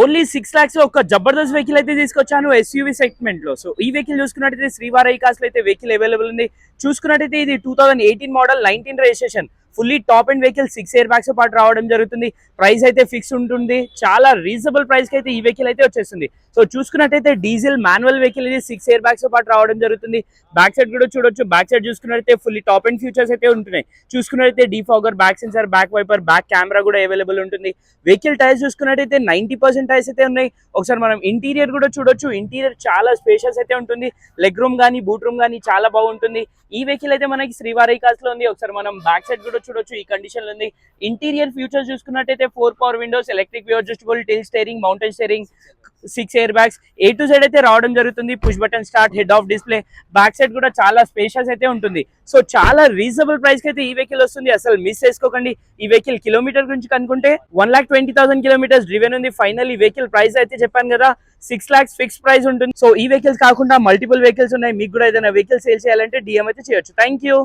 Only 6 lakhs ఒక Jabardasth vehicle అయితే తీసుకొచ్చాను ఎస్యూవి సెగ్మెంట్ లో. సో ఈ వెహికల్ చూసుకున్నట్టయితే శ్రీవారి కార్స్ లో అయితే వెహికల్ అవైలబుల్ ఉంది. చూసుకున్నట్టయితే ఇది 2018 model 19 registration, fully top and vehicle, 6 air bags పాటు రావడం జరుగుతుంది. ప్రైస్ అయితే ఫిక్స్ ఉంటుంది, చాలా రీజనబుల్ ప్రైస్ కి అయితే ఈ వెహికల్ అయితే వచ్చేస్తుంది. సో చూసుకున్నట్టయితే డీజిల్ మాన్యువల్ వెహికల్ ఇది, 6 ఎయిర్ బ్యాగ్స్ పాటు రావడం జరుగుతుంది. బ్యాక్ సైడ్ కూడా చూడొచ్చు, బ్యాక్ సైడ్ చూసుకున్నట్టయితే ఫుల్లీ టాప్ అండ్ ఫ్యూచర్స్ అయితే ఉంటున్నాయి. చూసుకున్నట్టయితే defogger, back sensor, back wiper, back camera కూడా అవైలబుల్ ఉంటుంది. వెహికల్ టైర్స్ చూసుకున్నట్టయితే 90% టైర్స్ అయితే ఉన్నాయి. ఒకసారి మనం ఇంటీరియర్ కూడా చూడొచ్చు, ఇంటీరియర్ చాలా స్పేషియస్ అయితే ఉంటుంది. లెగ్ రూమ్ కానీ బూట్ రూమ్ కానీ చాలా బాగుంటుంది. ఈ వెహికల్ అయితే మనకి శ్రీవారి కార్స్ లో ఉంది. ఒకసారి మనం బ్యాక్ సైడ్ కూడా చూడొచ్చు, ఈ కండిషన్ లో ఉంది. ఇంటీరియర్ ఫ్యూచర్స్ చూసుకున్నట్టయితే 4 power Windows, electric view adjustable, till steering, mountain steering, 6 air bags, A to Z అయితే రావడం జరుగుతుంది. Push button start, head of display, back side కూడా చాలా స్పేషియస్ అయితే ఉంటుంది. సో చాలా రీజనబుల్ ప్రైస్ కి అయితే ఈ వెహికల్ వస్తుంది, అసలు మిస్ చేసుకోకండి. ఈ వెహికల్ కిలోమీటర్ గురించి కనుకుంటే 1,20,000 కిలోమీటర్స్ డ్రివెన్ ఉంది. ఫైనల్ ఈ వెహికల్ ప్రైస్ అయితే చెప్పాను కదా, 6 lakhs ఫిక్స్ ప్రైస్ ఉంటుంది. సో ఈ వెహికల్స్ కాకుండా మల్టిపుల్ వెహికల్స్ ఉన్నాయి. మీకు కూడా ఏదైనా వెహికల్ సేల్ చేయాలంటే DM అయితే చేయొచ్చు. Thank you.